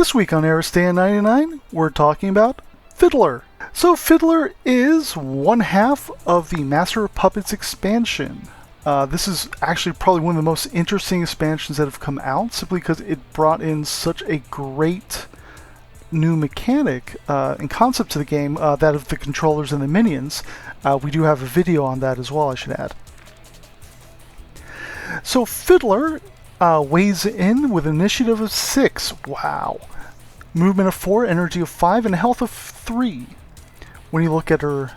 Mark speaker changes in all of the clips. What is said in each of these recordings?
Speaker 1: This week on Aristeia 99, we're talking about Fiddler. So Fiddler is one half of the Master of Puppets expansion. This is actually probably one of the most interesting expansions that have come out, simply because it brought in such a great new mechanic and concept to the game, that of the controllers and the minions. We do have a video on that as well, I should add. So Fiddler weighs in with an initiative of 6. Wow. Movement of 4, energy of 5, and a health of 3. When you look at her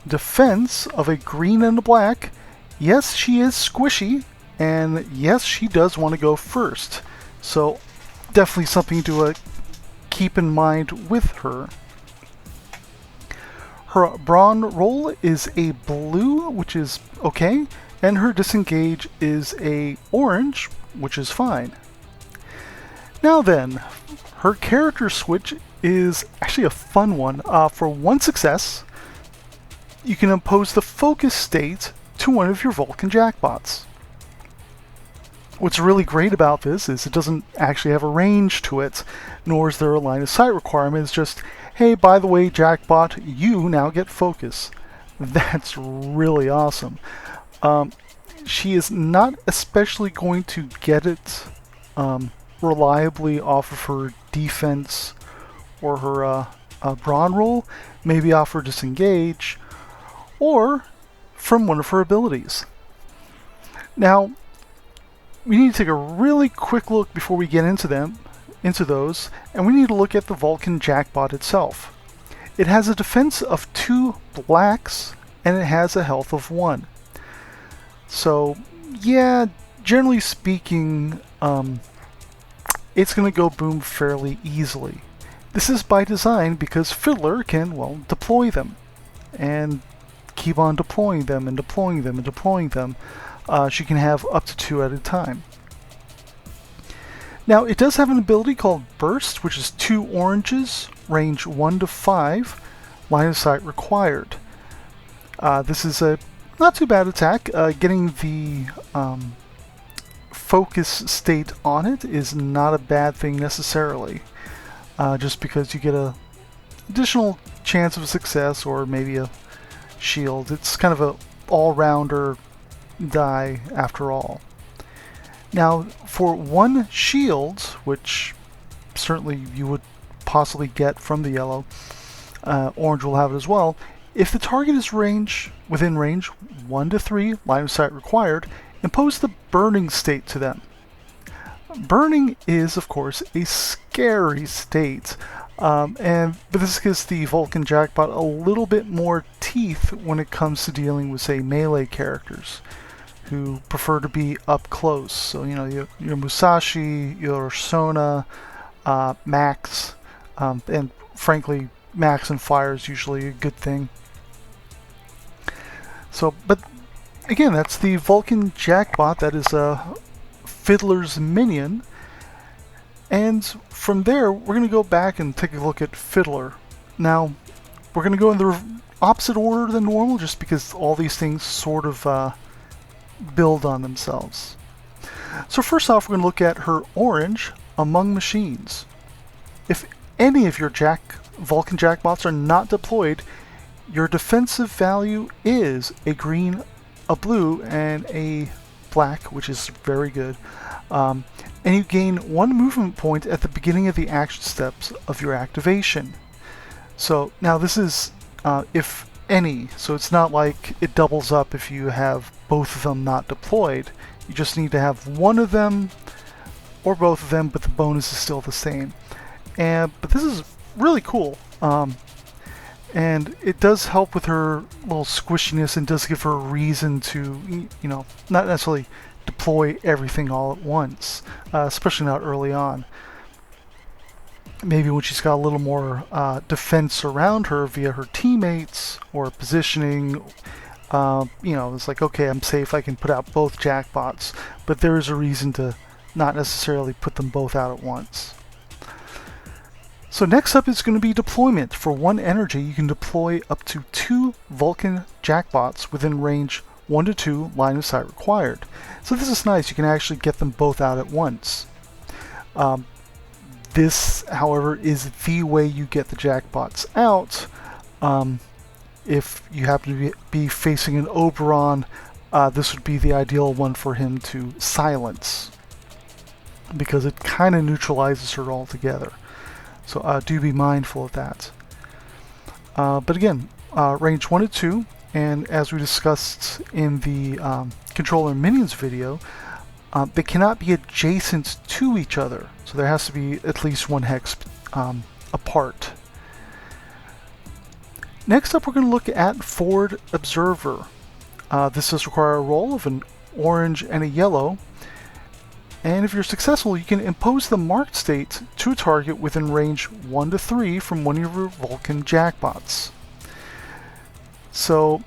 Speaker 1: defense of a green and a black, yes, she is squishy, and yes, she does want to go first. So definitely something to keep in mind with her. Her brawn roll is a blue, which is okay, and her disengage is a orange, which is fine. Now then, her character switch is actually a fun one. For one success, you can impose the focus state to one of your Vulcan Jackpots. What's really great about this is it doesn't actually have a range to it, nor is there a line of sight requirement. It's just, hey, by the way, Jackpot, you now get focus. That's really awesome. She is not especially going to get it reliably off of her defense or her brawn roll, maybe off her disengage, or from one of her abilities. Now, we need to take a really quick look before we get into those, and we need to look at the Vulcan Jackpot itself. It has a defense of 2 blacks, and it has a health of 1. So, yeah, generally speaking, it's going to go boom fairly easily. This is by design because Fiddler can, well, deploy them and keep on deploying them and deploying them and deploying them. She can have up to 2 at a time. Now, it does have an ability called Burst, which is 2 oranges, range 1 to 5, line of sight required. This is a not too bad attack. Getting the focus state on it is not a bad thing necessarily, just because you get a additional chance of success or maybe a shield. It's kind of a all-rounder die after all. Now, for 1 shield, which certainly you would possibly get from the yellow, orange will have it as well. If the target is within range 1 to 3, line of sight required, impose the burning state to them. Burning is, of course, a scary state, but this gives the Vulcan Jackpot a little bit more teeth when it comes to dealing with, say, melee characters who prefer to be up close. So, you know, your Musashi, your Sona, Max, and frankly, Max and fire is usually a good thing. So, but again, that's the Vulcan Jackpot. That is Fiddler's minion. And from there, we're going to go back and take a look at Fiddler. Now, we're going to go in the opposite order than normal, just because all these things sort of build on themselves. So first off, we're going to look at her orange among machines. If any of your Vulcan Jackpots are not deployed, your defensive value is a green, a blue, and a black, which is very good. And you gain 1 movement point at the beginning of the action steps of your activation. So now this is if any, so it's not like it doubles up if you have both of them not deployed. You just need to have one of them or both of them, but the bonus is still the same. But this is really cool. And it does help with her little squishiness and does give her a reason to, you know, not necessarily deploy everything all at once, especially not early on. Maybe when she's got a little more defense around her via her teammates or positioning, you know, it's like, okay, I'm safe, I can put out both Jackpots, but there is a reason to not necessarily put them both out at once. So next up is going to be deployment. For 1 energy, you can deploy up to 2 Vulcan Jackpots within range 1 to 2, line of sight required. So this is nice, you can actually get them both out at once. This, however, is the way you get the jackpots out. If you happen to be facing an Oberon, this would be the ideal one for him to silence, because it kind of neutralizes her altogether. So do be mindful of that. But again, range 1 to 2, and as we discussed in the controller minions video, they cannot be adjacent to each other. So there has to be at least 1 hex apart. Next up, we're going to look at Forward Observer. This does require a roll of an orange and a yellow. And if you're successful, you can impose the marked state to a target within range 1 to 3 from one of your Vulcan Jackpots. So,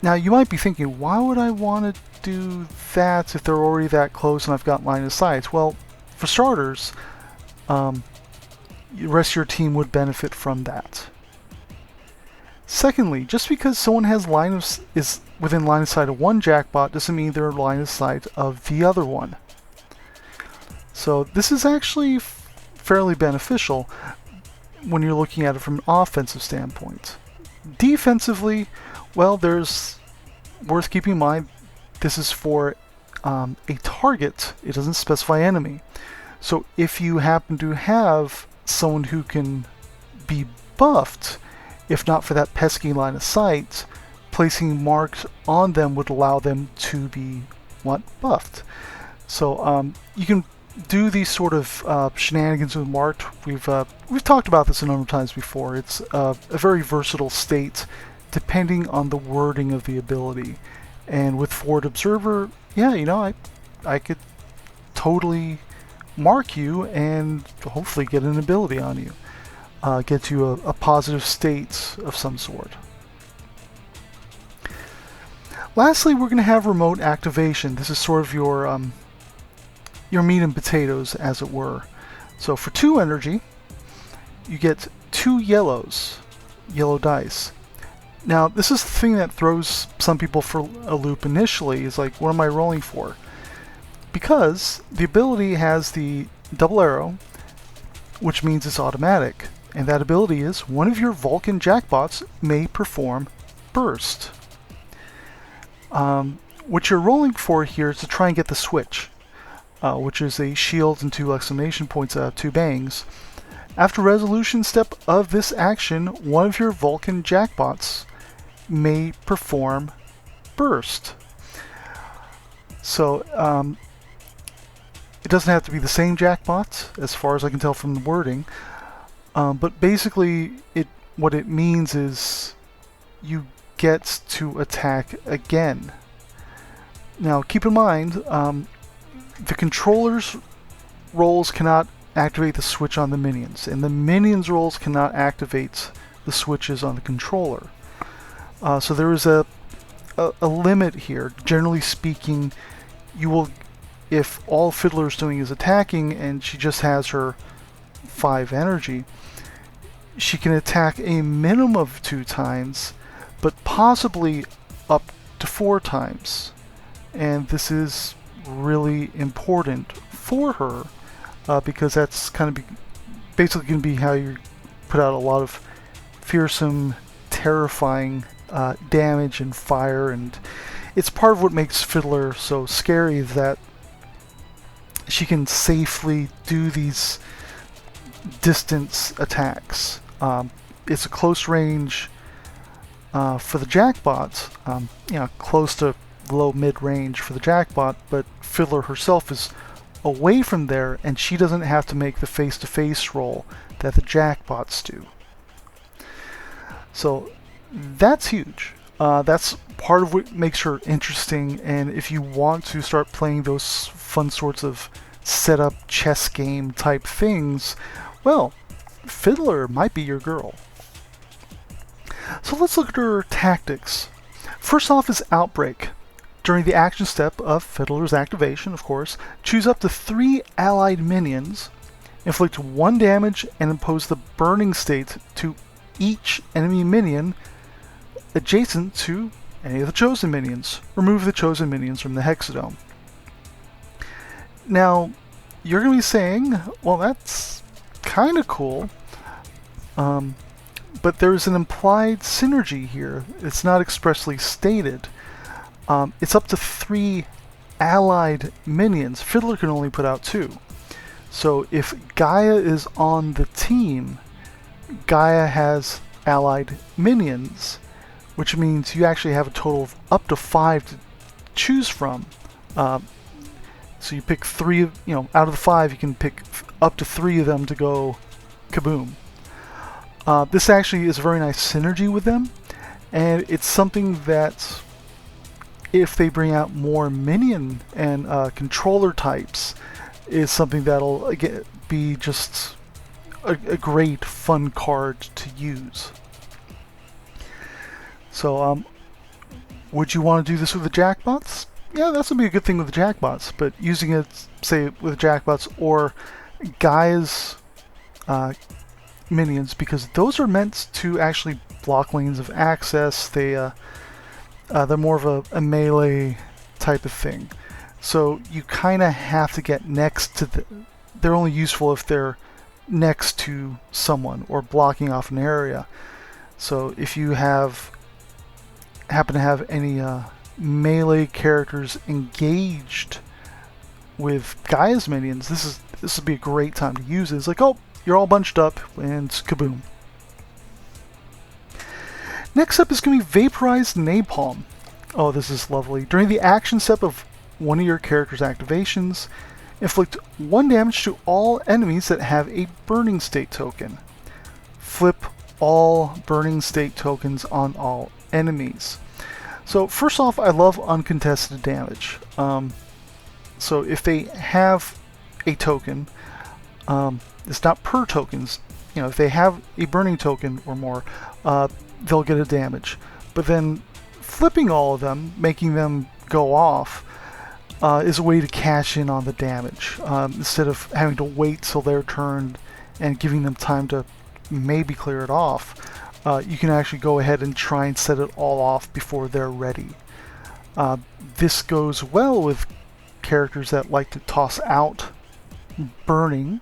Speaker 1: now you might be thinking, why would I want to do that if they're already that close and I've got line of sight? Well, for starters, the rest of your team would benefit from that. Secondly, just because someone has is within line of sight of one jackpot doesn't mean they're in line of sight of the other one. So this is actually fairly beneficial when you're looking at it from an offensive standpoint. Defensively, well, there's worth keeping in mind, this is for a target. It doesn't specify enemy. So if you happen to have someone who can be buffed, if not for that pesky line of sight, placing marks on them would allow them to be buffed. So you can do these sort of shenanigans with marked. We've talked about this a number of times before. It's a very versatile state depending on the wording of the ability. And with Forward Observer, yeah, you know, I could totally mark you and hopefully get an ability on you. Get you a positive state of some sort. Lastly, we're going to have remote activation. This is sort of your meat and potatoes, as it were. So for 2 energy, you get 2 yellow dice. Now, this is the thing that throws some people for a loop initially. Is like, what am I rolling for? Because the ability has the double arrow, which means it's automatic. And that ability is, one of your Vulcan Jackpots may perform Burst. What you're rolling for here is to try and get the switch, which is a shield and 2 exclamation points out of 2 bangs. After resolution step of this action, one of your Vulcan Jackpots may perform Burst. So it doesn't have to be the same jackpot, as far as I can tell from the wording. But basically, what it means is you get to attack again. Now, keep in mind, the controller's rolls cannot activate the switch on the minions, and the minions' rolls cannot activate the switches on the controller. So there is a limit here. Generally speaking, you will, if all Fiddler's doing is attacking and she just has her 5 energy, she can attack a minimum of 2 times, but possibly up to 4 times. And this is really important for her, because that's kind of basically going to be how you put out a lot of fearsome, terrifying damage and fire, and it's part of what makes Fiddler so scary, that she can safely do these distance attacks. It's a close range for the jackpot, you know, close to low mid range for the jackpot, but Fiddler herself is away from there, and she doesn't have to make the face-to-face roll that the jackpots do. So that's huge. That's part of what makes her interesting, and if you want to start playing those fun sorts of setup chess game type things, well, Fiddler might be your girl. So let's look at her tactics. First off is Outbreak. During the action step of Fiddler's activation, of course, choose up to 3 allied minions, inflict 1 damage, and impose the burning state to each enemy minion adjacent to any of the chosen minions. Remove the chosen minions from the hexadome. Now, you're going to be saying, well, that's kind of cool. But there's an implied synergy here. It's not expressly stated. It's up to 3 allied minions. Fiddler can only put out 2. So if Gaia is on the team, Gaia has allied minions, which means you actually have a total of up to 5 to choose from. So you pick 3, out of the 5, you can pick up to 3 of them to go kaboom. This actually is a very nice synergy with them, and it's something that if they bring out more minion and controller types, is something that'll again be just a great fun card to use. So would you want to do this with the jackpots? Yeah, that's going to be a good thing with the jackpots, but using it, say, with jackpots or Gaia's minions, because those are meant to actually block lanes of access. They're more of a melee type of thing. So you kind of have to get next to they're only useful if they're next to someone or blocking off an area. So if you happen to have any melee characters engaged with Gaia's minions, this would be a great time to use it. It's like, oh, you're all bunched up, and kaboom. Next up is going to be Vaporized Napalm. Oh, this is lovely. During the action step of one of your character's activations, inflict 1 damage to all enemies that have a burning state token. Flip all burning state tokens on all enemies. So first off, I love uncontested damage. So if they have a token, it's not per tokens. If they have a burning token or more, they'll get a damage. But then flipping all of them, making them go off, is a way to cash in on the damage. Instead of having to wait till their turn and giving them time to maybe clear it off, you can actually go ahead and try and set it all off before they're ready. This goes well with characters that like to toss out burning.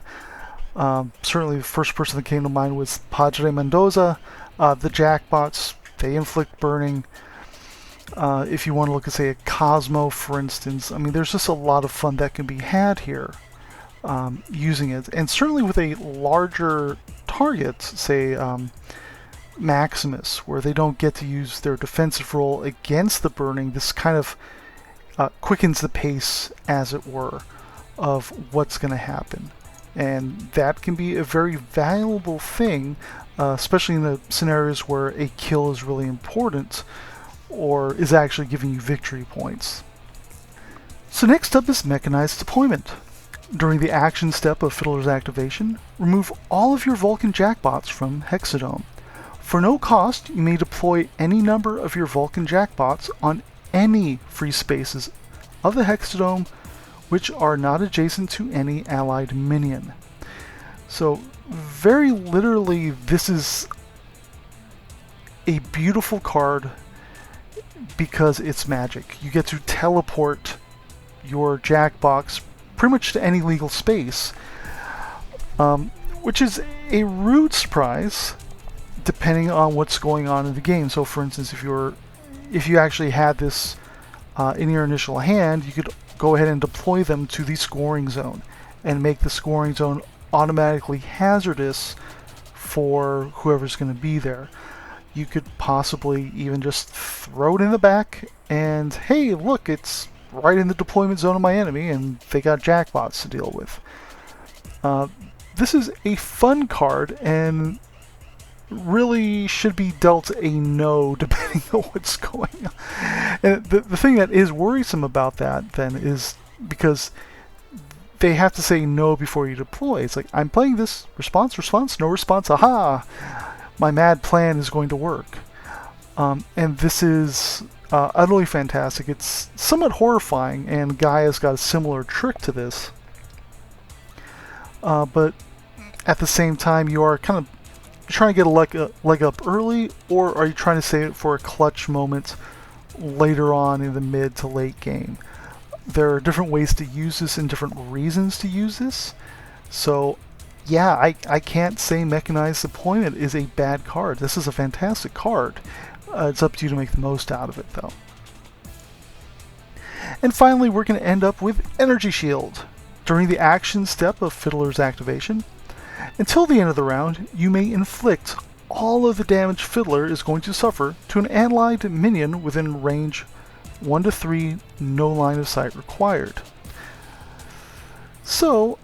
Speaker 1: Certainly the first person that came to mind was Padre Mendoza. The jackpots, they inflict burning. If you want to look at, say, a Cosmo, for instance, I mean, there's just a lot of fun that can be had here using it. And certainly with a larger target, say Maximus, where they don't get to use their defensive role against the burning, this kind of quickens the pace, as it were, of what's going to happen. And that can be a very valuable thing, especially in the scenarios where a kill is really important or is actually giving you victory points. So next up is Mechanized Appointment. During the action step of Fiddler's activation, remove all of your Vulcan Jackpots from Hexadome. For no cost, you may deploy any number of your Vulcan Jackpots on any free spaces of the Hexadome which are not adjacent to any allied minion. So very literally, this is a beautiful card because it's magic. You get to teleport your Jackbox pretty much to any legal space, which is a rude surprise depending on what's going on in the game. So for instance, if you actually had this in your initial hand, you could go ahead and deploy them to the scoring zone and make the scoring zone automatically hazardous for whoever's going to be there. You could possibly even just throw it in the back and, hey, look, it's right in the deployment zone of my enemy and they got jackpots to deal with. This is a fun card and really should be dealt a no depending on what's going on. And the thing that is worrisome about that then is because they have to say no before you deploy. It's like, I'm playing this, response, no response, aha! My mad plan is going to work. And this is utterly fantastic. It's somewhat horrifying, and Gaia's got a similar trick to this. But at the same time, you are kind of trying to get a leg up early, or are you trying to save it for a clutch moment later on in the mid to late game? There are different ways to use this and different reasons to use this. So yeah, I can't say Mechanized Appointment is a bad card. This is a fantastic card. It's up to you to make the most out of it, though. And finally, we're going to end up with Energy Shield. During the action step of Fiddler's activation, until the end of the round, you may inflict all of the damage Fiddler is going to suffer to an allied minion within range 1 to 3, no line of sight required. So,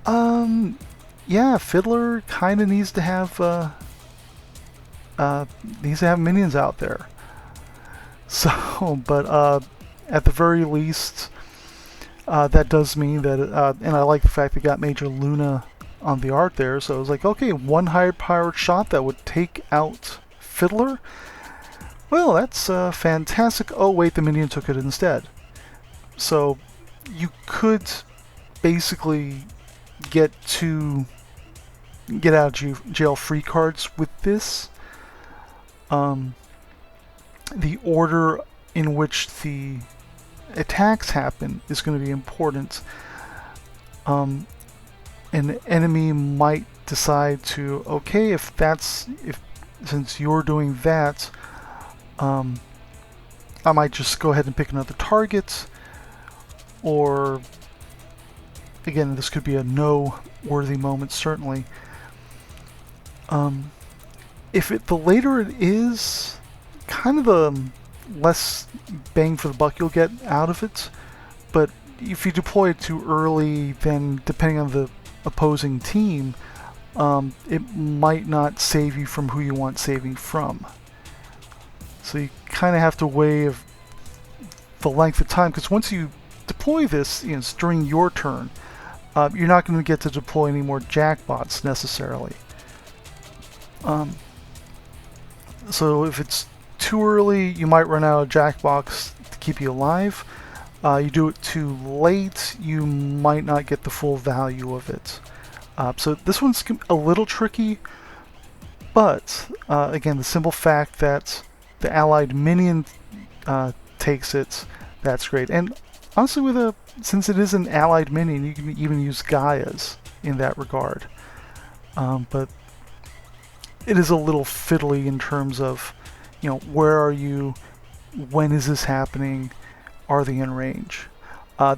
Speaker 1: yeah, Fiddler kind of needs to have minions out there. So, but at the very least, that does mean that, and I like the fact they got Major Luna on the art there, so it was like, okay, one high-powered shot that would take out Fiddler? Well, that's fantastic. Oh, wait, the minion took it instead. So, you could basically get out of jail free cards with this. The order in which the attacks happen is going to be important. An enemy might decide to, okay, since you're doing that, I might just go ahead and pick another target, or again, this could be a no-worthy moment, certainly. The later it is, kind of the less bang for the buck you'll get out of it, but if you deploy it too early, then depending on the opposing team, it might not save you from who you want saving from. So you kind of have to weigh the length of time, because once you deploy this, it's during your turn, you're not going to get to deploy any more jackpots necessarily. So if it's too early, you might run out of jackpots to keep you alive. You do it too late, you might not get the full value of it. So this one's a little tricky, but again, the simple fact that the allied minion takes it, that's great. And honestly, since it is an allied minion, you can even use Gaia's in that regard. But it is a little fiddly in terms of, where are you, when is this happening, are they in range?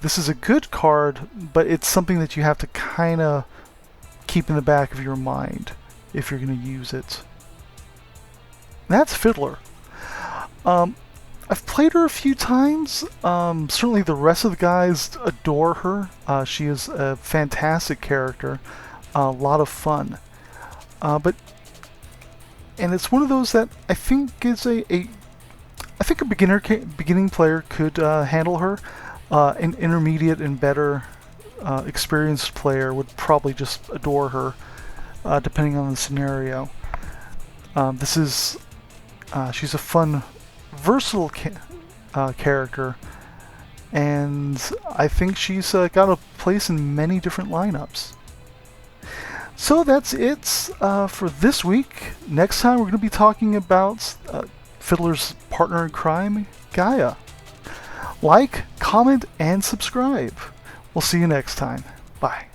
Speaker 1: This is a good card, but it's something that you have to kind of keep in the back of your mind if you're going to use it. That's Fiddler. I've played her a few times. Certainly the rest of the guys adore her. She is a fantastic character, a lot of fun. And it's one of those that I think is I think a beginning player could handle her. An intermediate and better experienced player would probably just adore her, depending on the scenario. She's a fun, versatile character, and I think she's got a place in many different lineups. So that's it for this week. Next time we're going to be talking about Fiddler's partner in crime, Gaia. Like, comment, and subscribe. We'll see you next time. Bye.